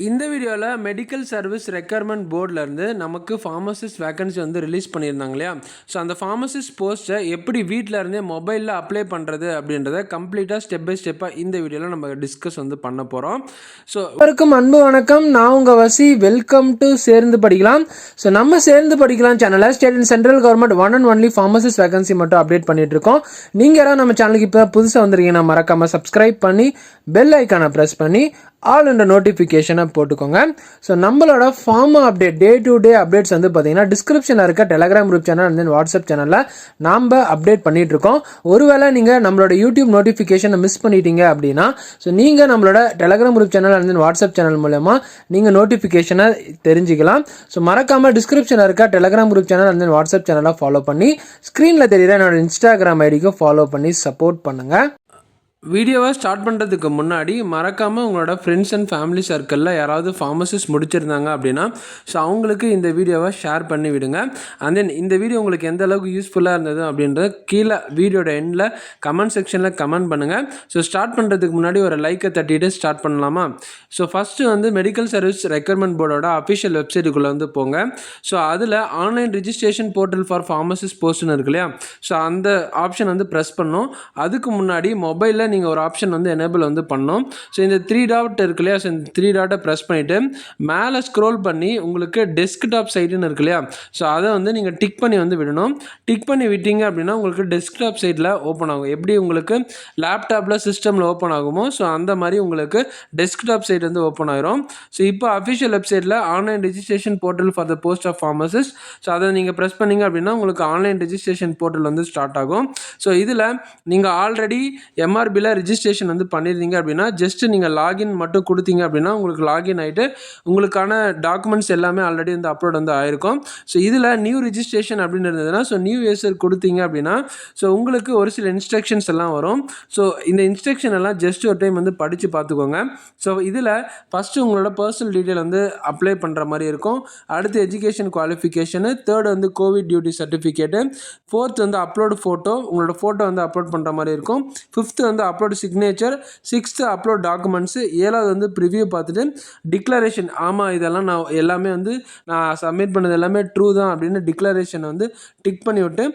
இந்த வீடியோவில் medical service requirement போர்ட்லேருந்து நமக்கு ஃபார்மசிஸ்ட் வேக்கன்சி வந்து ரிலீஸ் பண்ணியிருந்தாங்க இல்லையா. ஸோ அந்த ஃபார்மசிஸ்ட் போஸ்ட்டை எப்படி வீட்டில் இருந்தே மொபைலில் அப்ளை பண்ணுறது அப்படின்றத கம்ப்ளீட்டாக ஸ்டெப் பை ஸ்டெப்பாக இந்த வீடியோவில் நம்ம டிஸ்கஸ் வந்து பண்ண போகிறோம். ஸோ எல்லாருக்கும் அன்பு வணக்கம், நான் உங்கள் வசி. வெல்கம் டு சேர்ந்து படிக்கலாம். ஸோ நம்ம சேர்ந்து படிக்கலாம் சேனலை state and central government one and only pharmacist vacancy மட்டும் அப்டேட் பண்ணிட்டு இருக்கோம். நீங்கள் யாராவது நம்ம சேனலுக்கு இப்போ புதுசாக வந்துருக்கீங்கன்னா மறக்காமல் சப்ஸ்கிரைப் பண்ணி பெல் ஐக்கானை ப்ரெஸ் பண்ணி ஆல் என்ற நோட்டிஃபிகேஷனை போட்டுக்கோங்க. ஸோ நம்மளோட pharma update day to day updates வந்து பார்த்தீங்கன்னா டிஸ்கிரிப்ஷனில் இருக்க Telegram group channel and then WhatsApp சேனலில் நாம் அப்டேட் பண்ணிட்டு இருக்கோம். ஒருவேளை நீங்கள் நம்மளோட யூடியூப் நோட்டிஃபிகேஷனை மிஸ் பண்ணிட்டீங்க அப்படின்னா ஸோ நீங்கள் நம்மளோட Telegram group channel and then WhatsApp channel மூலமா நீங்கள் நோட்டிஃபிகேஷனை தெரிஞ்சுக்கலாம். ஸோ மறக்காமல் டிஸ்கிரிப்ஷனில் இருக்க Telegram group channel and then WhatsApp சேனலை ஃபாலோ பண்ணி ஸ்க்ரீனில் தெரியுற என்னோட இன்ஸ்டாகிராம் ஐடிக்கு ஃபாலோ பண்ணி சப்போர்ட் பண்ணுங்கள். வீடியோவை ஸ்டார்ட் பண்ணுறதுக்கு முன்னாடி மறக்காமல் உங்களோட ஃப்ரெண்ட்ஸ் அண்ட் ஃபேமிலி சர்க்கிளில் யாராவது ஃபார்மசிஸ்ட் முடிச்சிருந்தாங்க அப்படின்னா ஸோ அவங்களுக்கு இந்த வீடியோவை ஷேர் பண்ணி விடுங்க. அண்ட் தென் இந்த வீடியோ உங்களுக்கு எந்த அளவுக்கு யூஸ்ஃபுல்லாக இருந்தது அப்படின்றத கீழே வீடியோட எண்டில் கமெண்ட் செக்ஷனில் கமெண்ட் பண்ணுங்கள். ஸோ ஸ்டார்ட் பண்ணுறதுக்கு முன்னாடி ஒரு லைக்கை தட்டிட்டு ஸ்டார்ட் பண்ணலாமா? ஸோ ஃபஸ்ட்டு வந்து மெடிக்கல் சர்வீஸ் ரெக்யர்மெண்ட் போர்டோட அஃபிஷியல் வெப்சைட்டுக்குள்ளே வந்து போங்க. ஸோ அதில் online registration portal for pharmacist போஸ்ட்னு இருக்கு இல்லையா. ஸோ அந்த ஆப்ஷன் வந்து ப்ரெஸ் பண்ணணும். அதுக்கு முன்னாடி மொபைலில் நீங்கள் ஒரு ஆப்ஷன் வந்து எனேபிள் வந்து பண்ணணும். ஸோ இந்த 3 டாட் இருக்கு இல்லையா. ஸோ இந்த 3 டாட்டை ப்ரெஸ் பண்ணிவிட்டு மேலே ஸ்க்ரோல் பண்ணி உங்களுக்கு டெஸ்க்டாப் சைட்டுன்னு இருக்கு இல்லையா. ஸோ அதை வந்து நீங்கள் டிக் பண்ணி வந்து விடணும். டிக் பண்ணி விட்டீங்க அப்படின்னா உங்களுக்கு டெஸ்க்டாப் சைட்டில் ஓப்பன் ஆகும். எப்படி உங்களுக்கு லேப்டாப்பில் சிஸ்டமில் ஓப்பன் ஆகுமோ ஸோ அந்த மாதிரி உங்களுக்கு டெஸ்க்டாப் சைட் வந்து ஓப்பன் ஆயிரும். ஸோ இப்போ அஃபிஷியல் வெப்சைட்டில் online registration portal for the post of pharmacist so அதை நீங்கள் ப்ரெஸ் பண்ணிங்க அப்படின்னா உங்களுக்கு ஆன்லைன் ரெஜிஸ்ட்ரேஷன் போர்ட்டல் வந்து ஸ்டார்ட் ஆகும். ஸோ இதில் நீங்கள் ஆல்ரெடி எம்ஆர்பியில் ரிஜிஸ்ட்ரேஷன் வந்து பண்ணியிருந்தீங்க அப்படின்னா ஜஸ்ட் நீங்கள் லாகின் மட்டும் கொடுத்தீங்க அப்படின்னா உங்களுக்கு லாகின் ஆகிட்டு உங்களுக்கான டாக்குமெண்ட்ஸ் எல்லாமே ஆல்ரெடி வந்து அப்லோட் வந்து ஆயிருக்கும். ஸோ இதில் நியூ ரிஜிஸ்ட்ரேஷன் அப்படின்னு இருந்ததுன்னா ஸோ நியூ யூசர் கொடுத்தீங்க அப்படின்னா ஸோ உங்களுக்கு ஒரு சில இன்ஸ்ட்ரக்ஷன்ஸ் எல்லாம் வரும். ஸோ இந்த இன்ஸ்ட்ரக்ஷன் எல்லாம் ஜஸ்ட் ஒரு டைம் வந்து படித்து பார்த்துக்கோங்க. ஸோ இதில் ஃபஸ்ட்டு உங்களோட பர்சனல் டீட்டெயில் வந்து அப்ளை பண்ணுற மாதிரி இருக்கும். அடுத்து எஜுகேஷன் குவாலிஃபிகேஷனு, தேர்டு வந்து கோவிட் டியூட்டி சர்டிஃபிகேட்டு, ஃபோர்த் வந்து அப்லோடு ஃபோட்டோ, உங்களோட ஃபோட்டோ வந்து அப்லோட் பண்ணுற மாதிரி இருக்கும். ஃபிஃப்த்து வந்து upload signature, sixth upload documents, ஏழாவது வந்து ப்ரிவியூ பார்த்துட்டு டிக்ளரேஷன். ஆமாம் இதெல்லாம் நான் எல்லாமே வந்து நான் சப்மிட் பண்ணது எல்லாமே ட்ரூ தான் அப்படின்னு டிக்ளரேஷன் வந்து டிக் பண்ணி விட்டு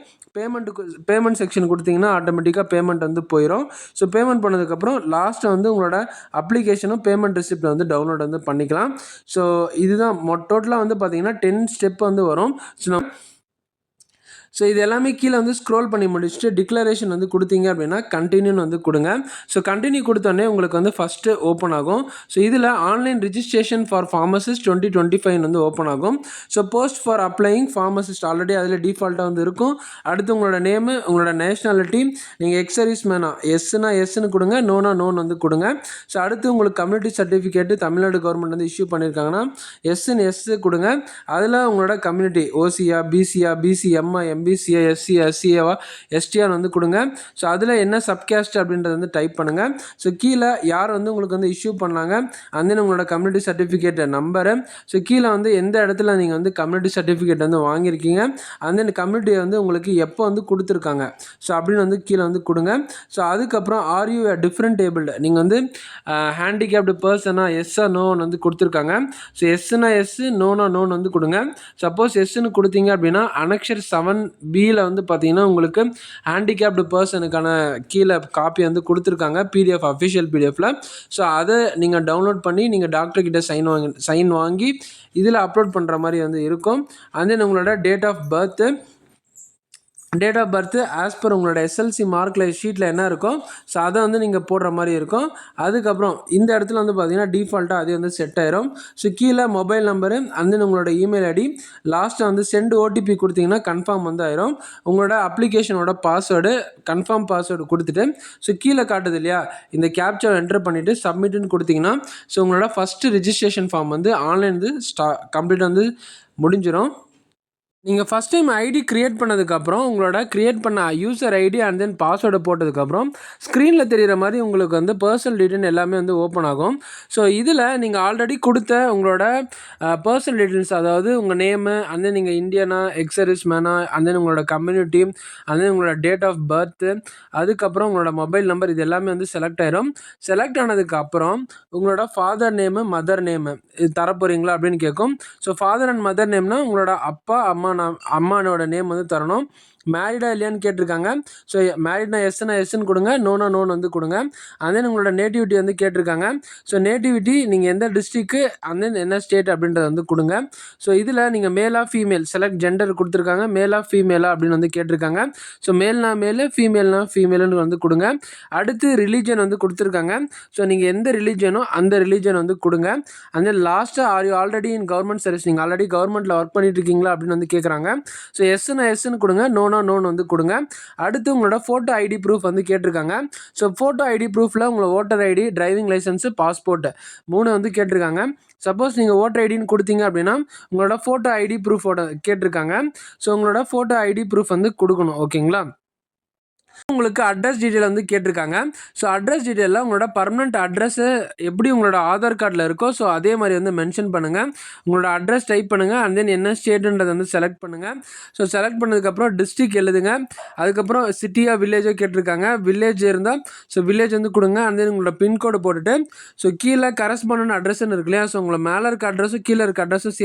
பேமெண்ட் செக்ஷன் கொடுத்தீங்கன்னா ஆட்டோமேட்டிக்காக பேமெண்ட் வந்து போயிடும். ஸோ பேமெண்ட் பண்ணதுக்கப்புறம் லாஸ்ட்டு வந்து உங்களோட அப்ளிகேஷனும் பேமெண்ட் ரிசிப்ட் வந்து டவுன்லோட் வந்து பண்ணிக்கலாம். ஸோ இதுதான் டோட்டலாக வந்து பார்த்தீங்கன்னா 10 ஸ்டெப் வந்து வரும். ஸோ இது எல்லாமே கீழே வந்து ஸ்க்ரோல் பண்ணி முடிச்சுட்டு டிக்ளரேஷன் வந்து கொடுத்தீங்க அப்படின்னா கண்டினியூன்னு வந்து கொடுங்க. ஸோ கண்டினியூ கொடுத்தோடனே உங்களுக்கு வந்து ஃபஸ்ட்டு ஓப்பன் ஆகும். ஸோ இதில் ஆன்லைன் ரிஜிஸ்ட்ரேஷன் ஃபார் ஃபார்மசிஸ்ட் 2025 வந்து ஓப்பன் ஆகும். So post for applying pharmacist already அதில் டிஃபால்ட்டாக வந்து இருக்கும். அடுத்து உங்களோட நேமு, உங்களோட நேஷ்னாலிட்டி, நீங்கள் எக்ஸ் சர்வீஸ் மேனா எஸ்னா எஸ்ன்னு கொடுங்க, நோனா நோன் வந்து கொடுங்க. ஸோ அடுத்து உங்களுக்கு கம்யூனிட்டி சர்டிஃபிகேட்டு தமிழ்நாடு கவர்மெண்ட் வந்து இஷ்யூ பண்ணியிருக்காங்கன்னா எஸ்ன்னு எஸ் கொடுங்க. அதில் உங்களோட கம்யூனிட்டி ஓசியா, பிசியா, பிசிஎம்மா, எம்பிசிஏ, எஸ்சி, எஸ்சிஏவா, எஸ்டிஆர் வந்து கொடுங்க. ஸோ அதில் என்ன சப்கேஸ்ட் அப்படின்றத வந்து டைப் பண்ணுங்கள். ஸோ கீழே யார் வந்து உங்களுக்கு வந்து இஷ்யூ பண்ணாங்க, அந்த உங்களோட கம்யூனிட்டி சர்டிஃபிகேட் நம்பரு, ஸோ கீழே வந்து எந்த இடத்துல நீங்கள் வந்து கம்யூனிட்டி சர்டிஃபிகேட் வந்து வாங்கியிருக்கீங்க, அந்த கம்யூனிட்டியை வந்து உங்களுக்கு எப்போ வந்து கொடுத்துருக்காங்க ஸோ அப்படின்னு வந்து கீழே வந்து கொடுங்க. ஸோ அதுக்கப்புறம் ஆர் யூ டிஃப்ரெண்ட் ஏபிள்டு, நீங்கள் வந்து ஹேண்டிகேப்டு பர்சனா எஸ்ஸா நோன்னு வந்து கொடுத்துருக்காங்க. ஸோ எஸ்னா எஸ், நோனா நோன் வந்து கொடுங்க. சப்போஸ் எஸ்ன்னு கொடுத்தீங்க அப்படின்னா அனெக்சர் 7B வந்து பார்த்தீங்கன்னா உங்களுக்கு ஹேண்டிகேப்டு பர்சனுக்கான கீழே காப்பி வந்து கொடுத்துருக்காங்க பிடிஎஃப், அஃபிஷியல் பிடிஎஃப்பில். ஸோ அதை நீங்கள் டவுன்லோட் பண்ணி நீங்கள் டாக்டர்கிட்ட சைன் வாங்கி இதில் அப்லோட் பண்ணுற மாதிரி வந்து இருக்கும். அண்ட் தென் உங்களோட date of birth as per உங்களோட எஸ்எல்சி மார்க்கில் ஷீட்டில் என்ன இருக்கும் ஸோ அதை வந்து நீங்கள் போடுற மாதிரி இருக்கும். அதுக்கப்புறம் இந்த இடத்துல வந்து பார்த்தீங்கன்னா டிஃபால்ட்டாக அதே வந்து செட் ஆயிரும். ஸோ கீழே மொபைல் நம்பரு அண்ட் தென் உங்களோட இமெயில் ஐடி, லாஸ்ட்டாக வந்து சென்ட் ஓடிபி கொடுத்தீங்கன்னா கன்ஃபார்ம் வந்து ஆயிரும். உங்களோட அப்ளிகேஷனோட பாஸ்வேர்டு கன்ஃபார்ம் பாஸ்வேர்டு கொடுத்துட்டு ஸோ கீழே காட்டுது இல்லையா இந்த கேப்சா என்டர் பண்ணிவிட்டு சப்மிட்னு கொடுத்தீங்கன்னா ஸோ உங்களோட ஃபஸ்ட்டு ரிஜிஸ்ட்ரேஷன் ஃபார்ம் வந்து ஆன்லைன் வந்து கம்ப்ளீட் வந்து முடிஞ்சிடும். நீங்கள் ஃபஸ்ட் டைம் ஐடி கிரியேட் பண்ணதுக்கப்புறம் உங்களோட கிரியேட் பண்ண யூசர் ஐடி அண்ட் தென் பாஸ்வேர்டை போட்டதுக்கப்புறம் ஸ்க்ரீனில் தெரிகிற மாதிரி உங்களுக்கு வந்து பர்சனல் டீட்டெயில் எல்லாமே வந்து ஓப்பன் ஆகும். ஸோ இதில் நீங்கள் ஆல்ரெடி கொடுத்த உங்களோட பர்சனல் டீட்டெயில்ஸ், அதாவது உங்கள் நேமு, அண்ட் தென் நீங்கள் இந்தியனா, எக்ஸர்விஸ் மேனா, அண்ட் தென் உங்களோட கம்யூனிட்டி, அண்ட் தென் உங்களோட டேட் ஆஃப் பர்த்து, அதுக்கப்புறம் உங்களோட மொபைல் நம்பர், இது எல்லாமே வந்து செலக்ட் ஆயிரும். செலக்ட் ஆனதுக்கப்புறம் உங்களோட ஃபாதர் நேமு, மதர் நேமு இது தரப்போகிறீங்களா அப்படின்னு கேட்கும். ஸோ ஃபாதர் அண்ட் மதர் நேம்னா உங்களோட அப்பா அம்மானோட நேம் வந்து தரணும். மேரிடா இல்லையான்னு கேட்டிருக்காங்க. ஸோ மேரிட்னா எஸ்னா எஸ்ன்னு கொடுங்க, நோனா நோன் வந்து கொடுங்க. அண்ட் தென் உங்களோட நேட்டிவிட்டி வந்து கேட்டிருக்காங்க. ஸோ நேட்டிவிட்டி நீங்கள் எந்த டிஸ்ட்ரிக்கு அண்ட் தென் என்ன ஸ்டேட் அப்படின்றத வந்து கொடுங்க. ஸோ இதில் நீங்கள் மேலா ஃபீமேல் செலக்ட் ஜெண்டர் கொடுத்துருக்காங்க. மேலா ஃபீமேலா அப்படின்னு வந்து கேட்டிருக்காங்க. ஸோ மேல்னா மேலு, ஃபீமேல்னா ஃபீமேலுன்னு வந்து கொடுங்க. அடுத்து ரிலீஜன் வந்து கொடுத்துருக்காங்க. ஸோ நீங்கள் எந்த ரிலீஜனோ அந்த ரிலீஜன் வந்து கொடுங்க. அண்ட் தென் லாஸ்ட்டாக are you already in government service, நீங்கள் ஆல்ரெடி கவர்மெண்ட்டில் ஒர்க் பண்ணிட்டு இருக்கீங்களா அப்படின்னு வந்து கேட்குறாங்க. ஸோ எஸ்னா எஸ்ன்னு கொடுங்க, நோனா நோன் வந்து கொடுங்க. அடுத்து உங்களோட ஃபோட்டோ ஐடி ப்ரூஃப் வந்து கேட்டிருக்காங்க. ஸோ ஃபோட்டோ ஐடி ப்ரூஃபில் உங்களோட voter ID, driving licence, passport 3 வந்து கேட்டிருக்காங்க. சப்போஸ் நீங்கள் ஓட்டர் ஐடின்னு கொடுத்தீங்க அப்படின்னா உங்களோட ஃபோட்டோ ஐடி ப்ரூஃபோட கேட்டிருக்காங்க. ஸோ உங்களோட ஃபோட்டோ ஐடி ப்ரூஃப் வந்து கொடுக்கணும். ஓகேங்களா? உங்களுக்கு அட்ரஸ் டீட்டெயில் வந்து கேட்டிருக்காங்க. ஸோ அட்ரஸ் டீட்டெயிலில் உங்களோட பர்மனெண்ட் அட்ரஸு எப்படி உங்களோட ஆதார் கார்டில் இருக்கோ ஸோ அதே மாதிரி வந்து மென்ஷன் பண்ணுங்கள். உங்களோட அட்ரஸ் டைப் பண்ணுங்கள். அண்ட் தென் என்ன ஸ்டேட்டுன்றதை வந்து செலக்ட் பண்ணுங்கள். ஸோ செலக்ட் பண்ணதுக்கப்புறம் டிஸ்ட்ரிக் எழுதுங்க. அதுக்கப்புறம் சிட்டியா வில்லேஜோ கேட்டிருக்காங்க. வில்லேஜ் இருந்தால் ஸோ வில்லேஜ் வந்து கொடுங்க. அண்ட் தென் உங்களோட பின்கோடு போட்டுட்டு ஸோ கீழே கரஸ்பாண்டன்ட் அட்ரஸ்ன்னு இருக்கு இல்லையா, ஸோ உங்களை மேலே இருக்க அட்ரஸும் கீழே இருக்க அட்ரஸும்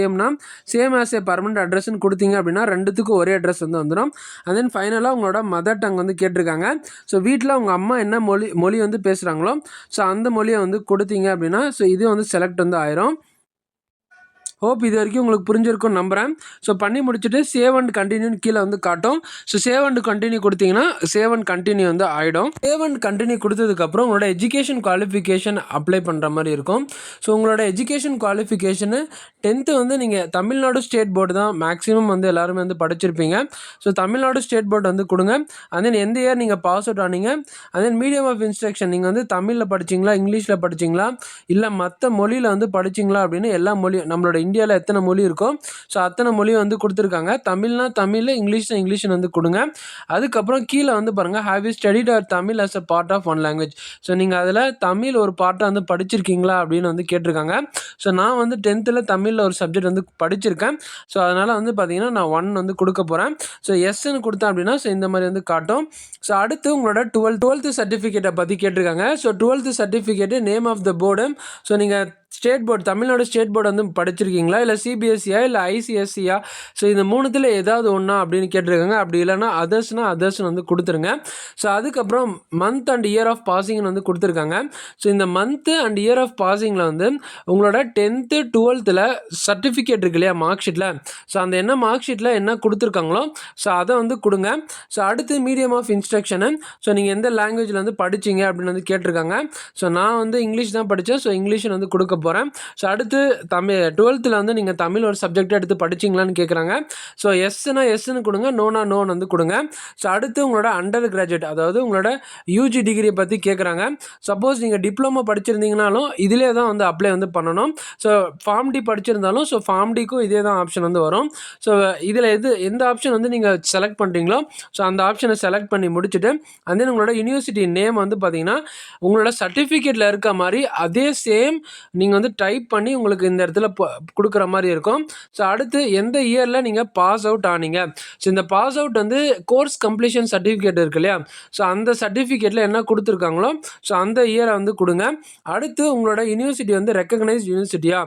சேம் ஆஸ் ஏ பர்மனெண்ட் அட்ரஸ்ன்னு கொடுத்தீங்க அப்படின்னா ரெண்டுத்துக்கும் ஒரே அட்ரஸ் வந்து வந்துடும். அண்ட் தென் ஃபைனலாக உங்களோட மதர் டங் வந்து கேட்டிருக்காங்க. ஸோ வீட்டில் உங்கள் அம்மா என்ன மொழி வந்து பேசுகிறாங்களோ ஸோ அந்த மொழியை வந்து கொடுத்தீங்க அப்படின்னா ஸோ இது வந்து செலக்ட் வந்து ஆயிரும். ஹோப் இது வரைக்கும் உங்களுக்கு புரிஞ்சிருக்கும்னு நம்புகிறேன். ஸோ பண்ணி முடிச்சுட்டு சேவ் அண்ட் கண்டினியூன்னு கீழே வந்து காட்டும். ஸோ சேவ் அண்ட் கண்டினியூ கொடுத்தீங்கன்னா சேவ் அண்ட் கண்டினியூ வந்து ஆகிடும். சேவ் அண்ட் கண்டினியூ கொடுத்ததுக்கப்புறம் உங்களோட எஜுகேஷன் குவாலிஃபிகேஷன் அப்ளை பண்ணுற மாதிரி இருக்கும். ஸோ உங்களோட எஜுகேஷன் குவாலிஃபிகேஷனு 10th வந்து நீங்கள் தமிழ்நாடு ஸ்டேட் போர்டு தான் மேக்ஸிமம் வந்து எல்லாருமே வந்து படிச்சிருப்பீங்க. ஸோ தமிழ்நாடு ஸ்டேட் போர்டு வந்து கொடுங்க. அண்ட் தென் எந்த இயர் நீங்கள் பாஸ் அவுட் ஆனீங்க, and then medium of instruction நீங்கள் வந்து தமிழில் படிச்சிங்களா, இங்கிலீஷில் படிச்சிங்களா, இல்லை மற்ற மொழியில் வந்து படிச்சிங்களா அப்படின்னு எல்லா மொழியும் நம்மளோட இந்தியாவில் எத்தனை மொழி இருக்கோ ஸோ அத்தனை மொழியும் வந்து கொடுத்துருக்காங்க. தமிழ்னா தமிழ், இங்கிலீஷ்னா இங்கிலீஷ்னு வந்து கொடுங்க. அதுக்கப்புறம் கீழே வந்து பாருங்கள், have you studied or Tamil as a part of one language. So நீங்கள் அதில் தமிழ் ஒரு பார்ட்டாக வந்து படிச்சிருக்கீங்களா அப்படின்னு வந்து கேட்டிருக்காங்க. ஸோ நான் வந்து 10th தமிழில் ஒரு சப்ஜெக்ட் வந்து படிச்சிருக்கேன். ஸோ அதனால் வந்து பார்த்தீங்கன்னா நான் 1 வந்து கொடுக்க போகிறேன். ஸோ எஸ்ன்னு கொடுத்தேன் அப்படின்னா ஸோ இந்த மாதிரி வந்து காட்டும். ஸோ அடுத்து உங்களோட 12th சர்டிஃபிகேட்டை பற்றி கேட்டிருக்காங்க. So 12th certificate name of the board. So நீங்கள் state board, Tamil Nadu state board வந்து படிச்சிருக்கீங்களா, இல்லை சிபிஎஸ்சியா, இல்லை ஐசிஎஸ்சியா, ஸோ இந்த 3த்தில் ஏதாவது ஒன்றா அப்படின்னு கேட்டிருக்காங்க. அப்படி இல்லைனா அதர்ஸ்னு வந்து கொடுத்துருங்க. ஸோ அதுக்கப்புறம் மந்த் அண்ட் இயர் ஆஃப் பாசிங்னு வந்து கொடுத்துருக்காங்க. ஸோ இந்த மந்த்து அண்ட் இயர் ஆஃப் பாசிங்கில் வந்து உங்களோட 10th 12th சர்டிஃபிகேட் இருக்கு இல்லையா மார்க் ஷீட்டில், ஸோ அந்த என்ன மார்க் ஷீட்டில் என்ன கொடுத்துருக்காங்களோ ஸோ அதை வந்து கொடுங்க. ஸோ அடுத்து மீடியம் ஆஃப் இன்ஸ்ட்ரக்ஷனு, ஸோ நீங்கள் எந்த லாங்குவேஜில் வந்து படிச்சிங்க அப்படின்னு வந்து கேட்டிருக்காங்க. ஸோ நான் வந்து இங்கிலீஷ் தான் படித்தேன். ஸோ இங்கிலீஷ் வந்து கொடுக்க போகிறேன். ஸோ அடுத்து 12th வந்து நீங்கள் தமிழ் ஒரு சப்ஜெக்டாக எடுத்து படிச்சிங்களான்னு கேட்குறாங்க. ஸோ எஸ்ன்னு கொடுங்க, நோனா நோன் வந்து கொடுங்க. ஸோ அடுத்து உங்களோட அண்டர் கிராஜுவேட், அதாவது உங்களோட யூஜி டிகிரியை பற்றி கேட்குறாங்க. சப்போஸ் நீங்கள் டிப்ளமோ படிச்சிருந்தீங்கனாலும் இதிலே தான் வந்து அப்ளை வந்து பண்ணணும். ஸோ ஃபார்ம் டி படிச்சிருந்தாலும் ஸோ ஃபார்ம் டிக்கும் இதே தான் ஆப்ஷன் வந்து வரும். ஸோ இதில் எந்த ஆப்ஷன் வந்து நீங்கள் செலக்ட் பண்ணுறீங்களோ ஸோ அந்த ஆப்ஷனை செலக்ட் பண்ணி முடிச்சுட்டு அண்ட் தென் உங்களோட யூனிவர்சிட்டி நேம் வந்து பார்த்தீங்கன்னா உங்களோட சர்டிஃபிகேட்டில் இருக்க மாதிரி அதே சேம் நீங்கள் வந்து டைப் பண்ணி உங்களுக்கு இந்த இடத்துல கொடுக்குற மாதிரி இருக்கும். ஸோ அடுத்து எந்த இயரில் நீங்கள் பாஸ் அவுட் ஆனீங்க, ஸோ இந்த பாஸ் அவுட் வந்து கோர்ஸ் கம்ப்ளீஷன் சர்டிஃபிகேட் இருக்கு இல்லையா, ஸோ அந்த சர்டிஃபிகேட்டில் என்ன கொடுத்துருக்காங்களோ ஸோ அந்த இயரை வந்து கொடுங்க. அடுத்து உங்களோட யூனிவர்சிட்டி வந்து ரெக்கக்னைஸ்ட் யூனிவர்சிட்டியா,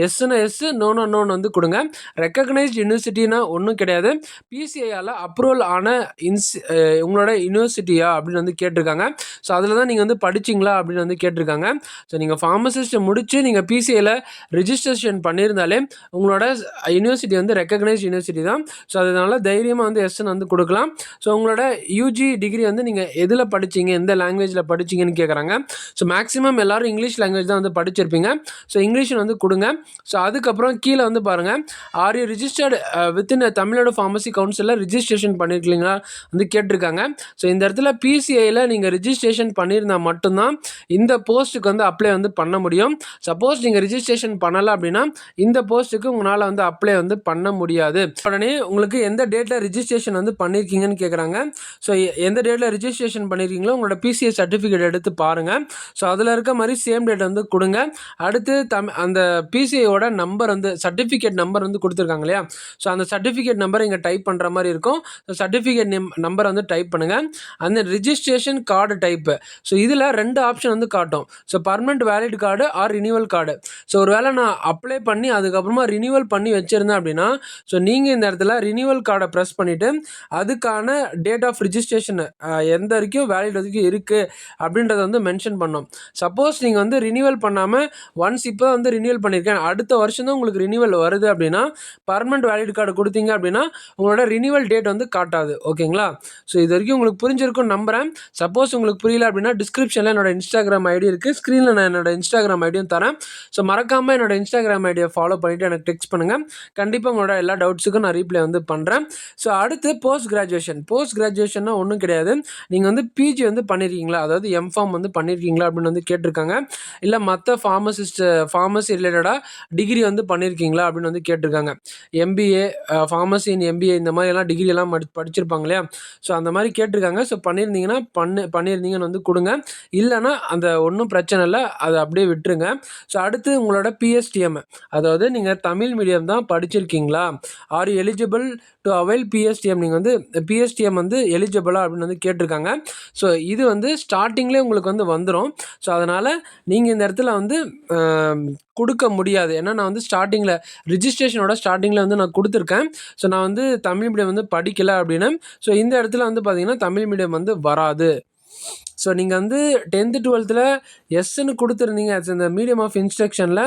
எஸ்னா எஸ், நோனா நோன் வந்து கொடுங்க. ரெக்கக்னைஸ்ட் யூனிவர்சிட்டினா ஒன்றும் கிடையாது, பிசிஐயால் அப்ரூவல் ஆன உங்களோட யூனிவர்சிட்டியா அப்படின்னு வந்து கேட்டிருக்காங்க. ஸோ அதில் தான் நீங்கள் வந்து படிச்சிங்களா அப்படின்னு வந்து கேட்டிருக்காங்க. ஸோ நீங்கள் ஃபார்மசிஸ்ட்டை முடிச்சு நீங்கள் பிசிஐயில் ரிஜிஸ்ட்ரேஷன் பண்ணியிருந்தாலே உங்களோட யூனிவர்சிட்டி வந்து ரெக்கக்னைஸ்ட் யூனிவர்சிட்டி தான். ஸோ அதனால் தைரியமாக வந்து எஸ்ன்னு வந்து கொடுக்கலாம். ஸோ உங்களோட யூஜி டிகிரி வந்து நீங்கள் எதில் படிச்சிங்க, எந்த லாங்குவேஜில் படிச்சிங்கன்னு கேட்குறாங்க. ஸோ மேக்ஸிமம் எல்லோரும் இங்கிலீஷ் லாங்குவேஜ் தான் வந்து படிச்சிருப்பீங்க. ஸோ இங்கிலீஷ் வந்து கொடுங்க. ஸோ அதுக்கப்புறம் கீழே வந்து பாருங்கள், are you registered within Tamil Nadu pharmacy கவுன்சிலில் ரிஜிஸ்ட்ரேஷன் பண்ணியிருக்கீங்களா வந்து கேட்டிருக்காங்க. ஸோ இந்த இடத்துல பிசிஐயில் நீங்கள் ரிஜிஸ்ட்ரேஷன் பண்ணியிருந்தால் மட்டும்தான் இந்த போஸ்ட்டுக்கு வந்து அப்ளை வந்து பண்ண முடியும். சப்போஸ் நீங்கள் ரிஜிஸ்ட்ரேஷன் பண்ணலை அப்படின்னா இந்த போஸ்ட்டுக்கு உங்களால் வந்து அப்ளை வந்து பண்ண முடியாது. உடனே உங்களுக்கு எந்த டேட்டில் ரிஜிஸ்ட்ரேஷன் வந்து பண்ணியிருக்கீங்கன்னு கேட்குறாங்க. ஸோ எந்த டேட்டில் ரிஜிஸ்ட்ரேஷன் பண்ணியிருக்கீங்களோ உங்களோட பிசிஏ சர்டிஃபிகேட் எடுத்து பாருங்கள். ஸோ அதில் இருக்க மாதிரி சேம் டேட் வந்து கொடுங்க. அடுத்து அந்த பிசிஏயோட நம்பர் வந்து சர்டிஃபிகேட் நம்பர் வந்து கொடுத்துருக்காங்க இல்லையா, ஸோ அந்த சர்டிஃபிகேட் நம்பர் இங்கே டைப் பண்ணுற மாதிரி இருக்கும். ஸோ சர்டிஃபிகேட் நம்பர் வந்து டைப் பண்ணுங்கள். அந்த ரிஜிஸ்ட்ரேஷன் கார்டு டைப்பு, ஸோ இதில் 2 ஆப்ஷன் வந்து காட்டும். So permanent valid card or renewal card. So ஒரு வேளை நான் அப்ளை பண்ணி அதுக்கப்புறமா ரினியூவல் பண்ணி வச்சுருந்தேன் அப்படின்னா, ஸோ நீங்கள் இந்த இடத்துல ரினியூவல் கார்டை ப்ரெஸ் பண்ணிவிட்டு அதுக்கான டேட் ஆஃப் ரிஜிஸ்ட்ரேஷன் எந்த வரைக்கும் வேலிட் வரைக்கும் இருக்குது அப்படின்றத வந்து மென்ஷன் பண்ணோம். சப்போஸ் நீங்கள் வந்து ரினியூவல் பண்ணாமல் ஒன்ஸ் இப்போ வந்து ரினியூவல் பண்ணியிருக்கேன், அடுத்த வருஷம் தான் உங்களுக்கு ரினியூவல் வருது அப்படின்னா பர்மனெண்ட் வேலிட் கார்டு கொடுத்தீங்க அப்படின்னா உங்களோட ரினியூவல் டேட் வந்து காட்டாது. ஓகேங்களா? ஸோ இது வரைக்கும் உங்களுக்கு புரிஞ்சிருக்கும்னு நம்புகிறேன். சப்போஸ் உங்களுக்கு புரியல அப்படின்னா டிஸ்கிரிப்ஷனில் என்னோட இன்ஸ்டாகிராம் ஐடி இருக்குது, ஸ்க்ரீனில் நான் என்னோட இன்ஸ்டாகிராம் ஐடியும் தரேன். ஸோ மறக்காமல் என்னோட இன்ஸ்டாகிராம் ஐடியை ஃபாலோ பண்ணிவிட்டு எனக்கு டெக்ஸ்ட் பண்ணுங்கள். கண்டிப்பாக உங்களோட எல்லா டவுட்ஸுக்கும் நான் ரீப்ளை வந்து பண்ணுறேன். ஸோ அடுத்து போஸ்ட் கிராஜுவேஷன்னா ஒன்றும் கிடையாது. நீங்கள் வந்து பிஜி வந்து பண்ணியிருக்கீங்களா, அதாவது எம்ஃபார்ம் வந்து பண்ணியிருக்கீங்களா அப்படின்னு வந்து கேட்டிருக்காங்க. இல்லை மற்ற ஃபார்மசி ரிலேட்டடாக டிகிரி வந்து பண்ணியிருக்கீங்களா அப்படின்னு வந்து கேட்டிருக்காங்க. எம்பிஏ, ஃபார்மசி இன் எம்பிஏ இந்த மாதிரியெல்லாம் டிகிரியெல்லாம் படிச்சிருப்பாங்க இல்லையா, ஸோ அந்த மாதிரி கேட்டிருக்காங்க. ஸோ பண்ணியிருந்தீங்கன்னா பண்ணியிருந்தீங்கன்னு வந்து கொடுங்க. இல்லைனா அந்த ஒன்றும் பிரச்சனை இல்லை, அதை அப்படியே விட்டுருங்க. ஸோ அடுத்து உங்களோட பிஎஸ்டிஎம், அதாவது நீங்கள் தமிழ் மீடியம் தான் படிச்சிருக்கீங்களா, are eligible to avail PSTM, நீங்கள் வந்து பிஎஸ்டிஎம் வந்து எலிஜிபிளா அப்படின்னு வந்து கேட்டிருக்காங்க. ஸோ இது வந்து ஸ்டார்டிங்லேயே உங்களுக்கு வந்து வந்துடும். ஸோ அதனால் நீங்கள் இந்த இடத்துல வந்து கொடுக்க முடியாது. ஏன்னா நான் வந்து ரிஜிஸ்ட்ரேஷனோட ஸ்டார்டிங்கில் வந்து நான் கொடுத்துருக்கேன். ஸோ நான் வந்து தமிழ் மீடியம் வந்து படிக்கலை அப்படின்னு. ஸோ இந்த இடத்துல வந்து பார்த்திங்கன்னா தமிழ் மீடியம் வந்து வராது. ஸோ நீங்கள் வந்து 10th 12th எஸ்ன்னு கொடுத்துருந்தீங்க, இந்த மீடியம் ஆஃப் இன்ஸ்ட்ரக்ஷனில்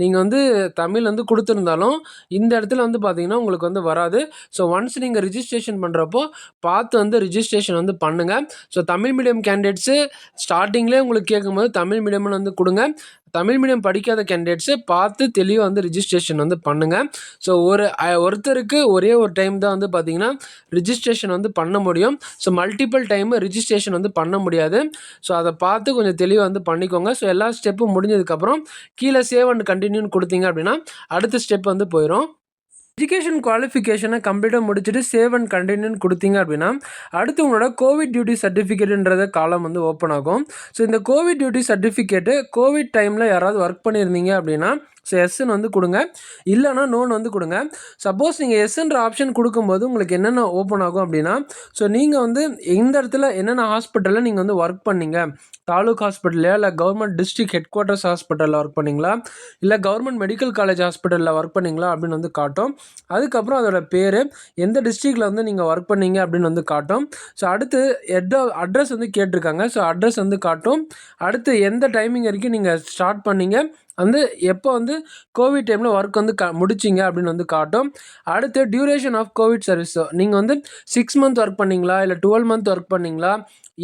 நீங்கள் வந்து தமிழ் வந்து கொடுத்துருந்தாலும் இந்த இடத்துல வந்து பார்த்திங்கன்னா உங்களுக்கு வந்து வராது. ஸோ ஒன்ஸ் நீங்கள் ரிஜிஸ்ட்ரேஷன் பண்ணுறப்போ பார்த்து வந்து ரிஜிஸ்ட்ரேஷன் வந்து பண்ணுங்கள். ஸோ தமிழ் மீடியம் கேண்டிடேட்ஸு ஸ்டார்டிங்லேயே உங்களுக்கு கேட்கும்போது தமிழ் மீடியம்னு வந்து கொடுங்க. தமிழ் மீடியம் படிக்காத கேண்டிடேட்ஸு பார்த்து தெளிவாக வந்து ரிஜிஸ்ட்ரேஷன் வந்து பண்ணுங்கள். ஸோ ஒருத்தருக்கு ஒரே ஒரு டைம் தான் வந்து பார்த்திங்கன்னா ரிஜிஸ்ட்ரேஷன் வந்து பண்ண முடியும். ஸோ மல்டிபிள் டைமு ரிஜிஸ்ட்ரேஷன் வந்து பண்ண முடியாது. ஸோ அதை பார்த்து கொஞ்சம் தெளிவாக வந்து பண்ணிக்கோங்க. ஸோ எல்லா ஸ்டெப்பும் முடிஞ்சதுக்கப்புறம் கீழே சேவ் அண்ட் கண்டினியூன்னு கொடுத்தீங்க அப்படின்னா அடுத்த ஸ்டெப் வந்து போயிடும். எஜுகேஷன் குவாலிஃபிகேஷனை கம்ப்ளீட்டாக முடிச்சுட்டு சேவ் அண்ட் கண்டினியூன்னு கொடுத்தீங்க அப்படின்னா அடுத்து உங்களோட கோவிட் டியூட்டி சர்டிஃபிகேட்டுன்றத காலம் வந்து ஓப்பன் ஆகும். ஸோ இந்த கோவிட் டியூட்டி சர்டிஃபிகேட்டு கோவிட் டைமில் யாராவது ஒர்க் பண்ணியிருந்தீங்க அப்படின்னா ஸோ எஸ்ன்னு வந்து கொடுங்க, இல்லைனா நோன்னு வந்து கொடுங்க. சப்போஸ் நீங்கள் எஸ்ன்ற ஆப்ஷன் கொடுக்கும்போது உங்களுக்கு என்னென்ன ஓப்பன் ஆகும் அப்படின்னா, ஸோ நீங்கள் வந்து இந்த இடத்துல என்னென்ன ஹாஸ்பிட்டலில் நீங்கள் வந்து ஒர்க் பண்ணீங்க, தாலுக் ஹாஸ்பிட்டல்லையா, இல்லை கவர்மெண்ட் டிஸ்ட்ரிக்ட் ஹெட் குவார்ட்டர்ஸ் ஹாஸ்பிட்டலில் ஒர்க் பண்ணிங்களா, இல்லை கவர்மெண்ட் மெடிக்கல் காலேஜ் ஹாஸ்பிட்டலில் ஒர்க் பண்ணிங்களா அப்படின்னு வந்து காட்டும். அதுக்கப்புறம் அதோட பேர், எந்த டிஸ்ட்ரிக்டில் வந்து நீங்கள் ஒர்க் பண்ணீங்க அப்படின்னு வந்து காட்டும். ஸோ அடுத்து அட்ரஸ் வந்து கேட்டிருக்காங்க, ஸோ அட்ரஸ் வந்து காட்டும். அடுத்து எந்த டைமிங் வரைக்கும் நீங்கள் ஸ்டார்ட் பண்ணீங்க, வந்து எப்போ வந்து கோவிட் டைமில் ஒர்க் வந்து முடிச்சிங்க அப்படின்னு வந்து காட்டும். அடுத்து டியூரேஷன் ஆஃப் கோவிட் சர்வீஸ், நீங்கள் வந்து 6 month ஒர்க் பண்ணிங்களா, இல்லை 12 month ஒர்க் பண்ணிங்களா,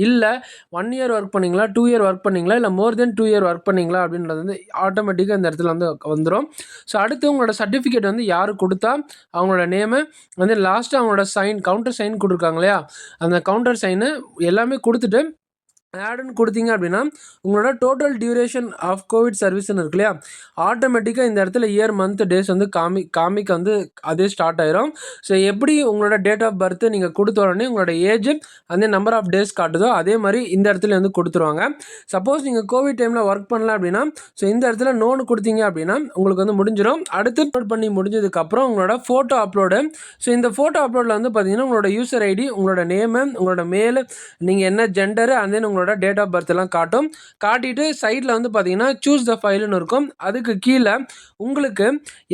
இல்லை 1 year ஒர்க் பண்ணிங்களா, 2 year ஒர்க் பண்ணிங்களா, இல்லை மோர் தென் 2 year ஒர்க் பண்ணிங்களா அப்படின்றது வந்து ஆட்டோமேட்டிக்காக இந்த இடத்துல வந்து வந்துடும். ஸோ அடுத்து உங்களோட சர்டிஃபிகேட் வந்து யார் கொடுத்தா அவங்களோட நேமு வந்து லாஸ்ட்டாக அவங்களோட கவுண்டர் சைன் கொடுத்துருக்காங்க இல்லையா, அந்த கவுண்டர் சைனு எல்லாமே கொடுத்துட்டு ஆடுன்னு கொடுத்தீங்க அப்படின்னா உங்களோட டோட்டல் டியூரேஷன் ஆஃப் கோவிட் சர்வீஸ்ன்னு இருக்கு இல்லையா, ஆட்டோமேட்டிக்காக இந்த இடத்துல இயர் மந்த் டேஸ் வந்து காமிக்க வந்து அதே ஸ்டார்ட் ஆயிரும். ஸோ எப்படி உங்களோட டேட் ஆஃப் பர்த் நீங்கள் கொடுத்த உடனே உங்களோட ஏஜ் அந்த நம்பர் ஆஃப் டேஸ் காட்டுதோ அதே மாதிரி இந்த இடத்துல வந்து கொடுத்துருவாங்க. சப்போஸ் நீங்கள் கோவிட் டைமில் ஒர்க் பண்ணல அப்படின்னா ஸோ இந்த இடத்துல நோன்னு கொடுத்தீங்க அப்படின்னா உங்களுக்கு வந்து முடிஞ்சிடும். அடுத்து அப்லோட் பண்ணி முடிஞ்சதுக்கப்புறம் உங்களோட ஃபோட்டோ அப்லோடு. ஸோ இந்த ஃபோட்டோ அப்லோடில் வந்து பார்த்தீங்கன்னா உங்களோட யூசர் ஐடி, உங்களோட நேமு, உங்களோட மேல், நீங்கள் என்ன ஜெண்டரு, அண்ட் தென் உங்களோட டேட் ஆஃப் பர்த் எல்லாம் காட்டிட்டு சைடில் வந்து பார்த்தீங்கன்னா சூஸ் த ஃபைல்னு இருக்கும். அதுக்கு கீழே உங்களுக்கு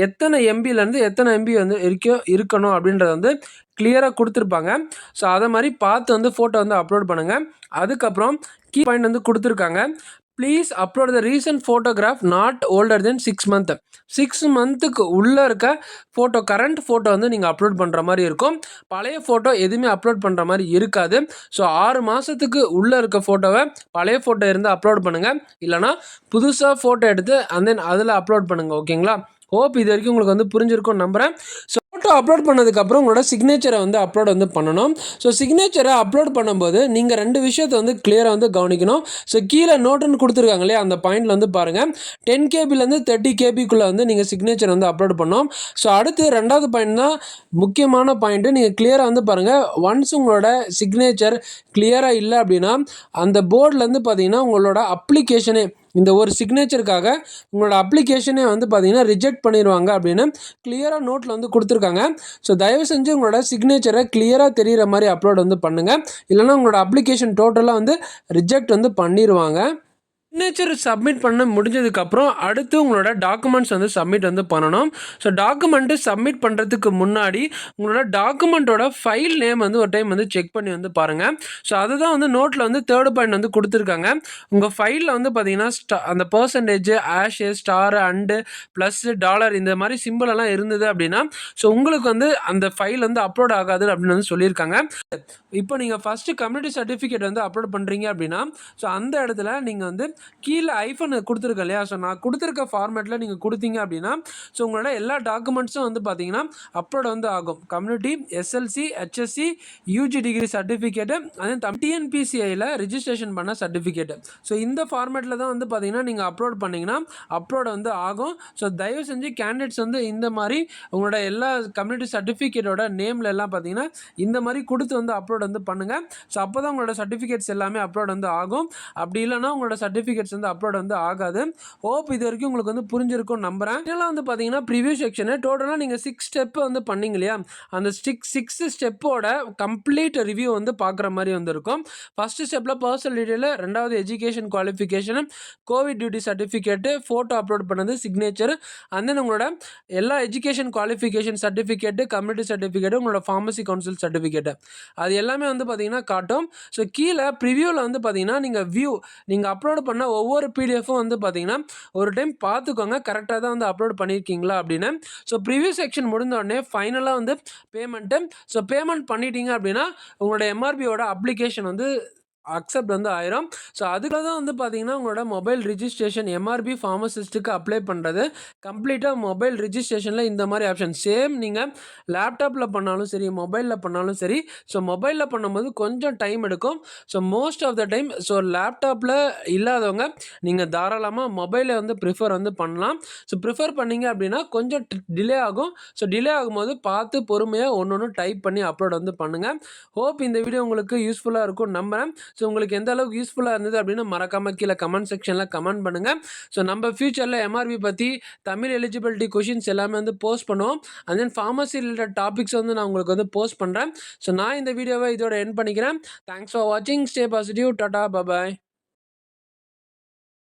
எத்தனை எம்பிலேருந்து எத்தனை எம்பி வந்து இருக்கணும் அப்படின்றத வந்து கிளியராக கொடுத்துருப்பாங்க. ஸோ அதை மாதிரி பார்த்து வந்து ஃபோட்டோ வந்து அப்லோட் பண்ணுங்கள். அதுக்கப்புறம் கீ பாயிண்ட் வந்து கொடுத்துருக்காங்க, please upload the recent photograph not older then 6 month. 6 monthக்கு உள்ளே இருக்க ஃபோட்டோ, கரண்ட் ஃபோட்டோ வந்து நீங்கள் அப்லோட் பண்ணுற மாதிரி இருக்கும். பழைய ஃபோட்டோ எதுவுமே அப்லோட் பண்ணுற மாதிரி இருக்காது. ஸோ 6 மாதத்துக்கு உள்ளே இருக்க ஃபோட்டோவை பழைய ஃபோட்டோ இருந்து அப்லோட் பண்ணுங்கள், இல்லைனா புதுசாக ஃபோட்டோ எடுத்து அண்ட் தென் அதில் அப்லோட் பண்ணுங்கள். ஓகேங்களா? ஹோப் இது வரைக்கும் உங்களுக்கு வந்து புரிஞ்சிருக்கும்னு நம்புகிறேன். ஸோ ஃபோட்டோ அப்லோட் பண்ணதுக்கப்புறம் உங்களோட சிக்னேச்சரை வந்து அப்லோட் வந்து பண்ணணும். ஸோ சிக்னேச்சரை அப்லோட் பண்ணும்போது நீங்கள் 2 விஷயத்தை வந்து கிளியராக வந்து கவனிக்கணும். ஸோ கீழே நோட்டுன்னு கொடுத்துருக்காங்க இல்லையா, அந்த பாயிண்டில் வந்து பாருங்கள், 10 கேபிலேருந்து 30 கேபிக்குள்ளே வந்து நீங்கள் சிக்னேச்சர் வந்து அப்லோட் பண்ணணும். ஸோ அடுத்து 2வது பாயிண்ட் தான் முக்கியமான பாயிண்ட்டு. நீங்கள் கிளியராக வந்து பாருங்கள், ஒன்ஸ் உங்களோட சிக்னேச்சர் கிளியராக இல்லை அப்படின்னா அந்த போர்ட்லேருந்து பார்த்தீங்கன்னா உங்களோட அப்ளிகேஷனே, இந்த ஒரு சிக்னேச்சருக்காக உங்களோட அப்ளிகேஷனே வந்து பார்த்தீங்கன்னா ரிஜெக்ட் பண்ணிடுவாங்க அப்படின்னு கிளியராக நோட்டில் வந்து கொடுத்துருக்காங்க. ஸோ தயவு செஞ்சு உங்களோட சிக்னேச்சரை கிளியராக தெரிகிற மாதிரி அப்லோட் வந்து பண்ணுங்கள். இல்லைனா உங்களோட அப்ளிகேஷன் டோட்டலாக வந்து ரிஜெக்ட் வந்து பண்ணிடுவாங்க. சிக்னேச்சர் சப்மிட் பண்ண முடிஞ்சதுக்கப்புறம் அடுத்து உங்களோட டாக்குமெண்ட்ஸ் வந்து சப்மிட் வந்து பண்ணணும். ஸோ டாக்குமெண்ட்டு சப்மிட் பண்ணுறதுக்கு முன்னாடி உங்களோட டாக்குமெண்ட்டோட ஃபைல் நேம் வந்து ஒரு டைம் வந்து செக் பண்ணி வந்து பாருங்கள். ஸோ அதுதான் வந்து நோட்டில் வந்து 3rd பாயிண்ட் வந்து கொடுத்துருக்காங்க. உங்கள் ஃபைலில் வந்து பார்த்தீங்கன்னா அந்த percentage, Ashu, star, and, plus, dollar இந்த மாதிரி சிம்பிள் எல்லாம் இருந்தது அப்படின்னா ஸோ உங்களுக்கு வந்து அந்த ஃபைல் வந்து அப்லோட் ஆகாது அப்படின்னு வந்து சொல்லியிருக்காங்க. இப்போ நீங்கள் ஃபஸ்ட்டு கம்யூனிட்டி சர்டிஃபிகேட் வந்து அப்லோட் பண்ணுறீங்க அப்படின்னா ஸோ அந்த இடத்துல நீங்கள் வந்து கீழே ஐஃபோன் கொடுத்துருக்கேன் இல்லையா, ஸோ நான் கொடுத்துருக்க ஃபார்மேட்டில் நீங்கள் கொடுத்தீங்க அப்படின்னா ஸோ உங்களோட எல்லா டாக்குமெண்ட்ஸும் வந்து பார்த்தீங்கன்னா அப்லோட் வந்து ஆகும். Community, SLC, HSC, UG degree certificate, அதே டிஎன்பிசிஐயில் ரிஜிஸ்ட்ரேஷன் பண்ண சர்டிஃபிகேட்டு. ஸோ இந்த ஃபார்மேட்டில் தான் வந்து பார்த்தீங்கன்னா நீங்கள் அப்லோட் பண்ணிங்கன்னா அப்லோட் வந்து ஆகும். ஸோ தயவு செஞ்சு கேண்டிடேட்ஸ் வந்து இந்த மாதிரி உங்களோட எல்லா கம்யூனிட்டி சர்டிஃபிகேட்டோட நேமில் எல்லாம் பார்த்தீங்கன்னா இந்த மாதிரி கொடுத்து வந்து அப்லோட் வந்து பண்ணுங்கள். ஸோ அப்போ தான் உங்களோட சர்டிஃபிகேட்ஸ் எல்லாமே அப்லோட் வந்து ஆகும். அப்படி இல்லைனா உங்களோட சர்டிஃபிகேட்ஸ் வந்து அப்லோட் வந்து ஆகாது. ஹோப் இது வரைக்கும் உங்களுக்கு வந்து புரிஞ்சிருக்கும் நம்புகிறேன். இதெல்லாம் வந்து பார்த்தீங்கன்னா ப்ரிவியூ செக்ஷனு டோட்டலாக நீங்கள் 6 ஸ்டெப்பு வந்து பண்ணீங்க இல்லையா, அந்த 6 ஸ்டெப்போட கம்ப்ளீட் ரிவ்யூ வந்து பார்க்குற மாதிரி வந்து இருக்கும். ஃபஸ்ட்டு ஸ்டெப்பில் பர்சனல் டீட்டெயிலு, 2வது education qualification, Covid duty certificate, photo upload பண்ணது, சிக்னேச்சர், அண்ட் தென் உங்களோட எல்லா education qualification certificate, community certificate, உங்களோட ஃபார்மசி கவுன்சில் சர்டிஃபிகேட்டு, அது எல்லாமே வந்து பார்த்தீங்கன்னா காட்டும். ஸோ கீழே ப்ரிவியூவில் வந்து பார்த்தீங்கன்னா நீங்கள் அப்லோட் பண்ண ஒவ்வொரு பிடிஎஃப்பும் வந்து பார்த்தீங்கன்னா ஒரு டைம் பார்த்துக்கோங்க, கரெக்டாக தான் வந்து அப்லோட் பண்ணியிருக்கீங்களா அப்படின்னு. ஸோ ப்ரிவியூ செக்ஷன் முடிந்த உடனே ஃபைனலாக வந்து பேமெண்ட்டு. ஸோ பேமெண்ட் பண்ணிட்டீங்க அப்படின்னா உங்களோட எம்ஆர்பியோட அப்ளிகேஷன் வந்து அக்செப்ட் வந்து ஆயிரும். ஸோ அதுக்காக தான் வந்து பார்த்தீங்கன்னா உங்களோட மொபைல் ரிஜிஸ்ட்ரேஷன் எம்ஆர்பி ஃபார்மசிஸ்ட்டுக்கு அப்ளை பண்ணுறது கம்ப்ளீட்டாக மொபைல் ரிஜிஸ்ட்ரேஷனில் இந்த மாதிரி ஆப்ஷன் சேம் நீங்கள் லேப்டாப்பில் பண்ணாலும் சரி, மொபைலில் பண்ணாலும் சரி. ஸோ மொபைலில் பண்ணும்போது கொஞ்சம் டைம் எடுக்கும். So most of the time so லேப்டாப்பில் இல்லாதவங்க நீங்கள் தாராளமாக மொபைலை வந்து ப்ரிஃபர் வந்து பண்ணலாம். ஸோ ப்ரிஃபர் பண்ணிங்க அப்படின்னா கொஞ்சம் டிலே ஆகும். ஸோ டிலே ஆகும்போது பார்த்து பொறுமையாக ஒன்று டைப் பண்ணி அப்லோட் வந்து பண்ணுங்கள். ஹோப் இந்த வீடியோ உங்களுக்கு யூஸ்ஃபுல்லாக இருக்கும் நம்புகிறேன். ஸோ உங்களுக்கு எந்த அளவுக்கு யூஸ்ஃபுல்லாக இருந்தது அப்படின்னு மறக்காமல் கீழே கமெண்ட் செக்ஷனில் கமெண்ட் பண்ணுங்கள். ஸோ நம்ம ஃபியூச்சரில் எம்ஆர்பி பற்றி தமிழ் எலிஜிபிலிட்டி கொஷின்ஸ் எல்லாமே வந்து போஸ்ட் பண்ணுவோம். And then pharmacy related topics வந்து நான் உங்களுக்கு வந்து போஸ்ட் பண்ணுறேன். ஸோ நான் இந்த வீடியோவை இதோட எண்ட் பண்ணிக்கிறேன். தேங்க்ஸ் ஃபார் வாட்சிங். Stay positive. டாடா, பாய்.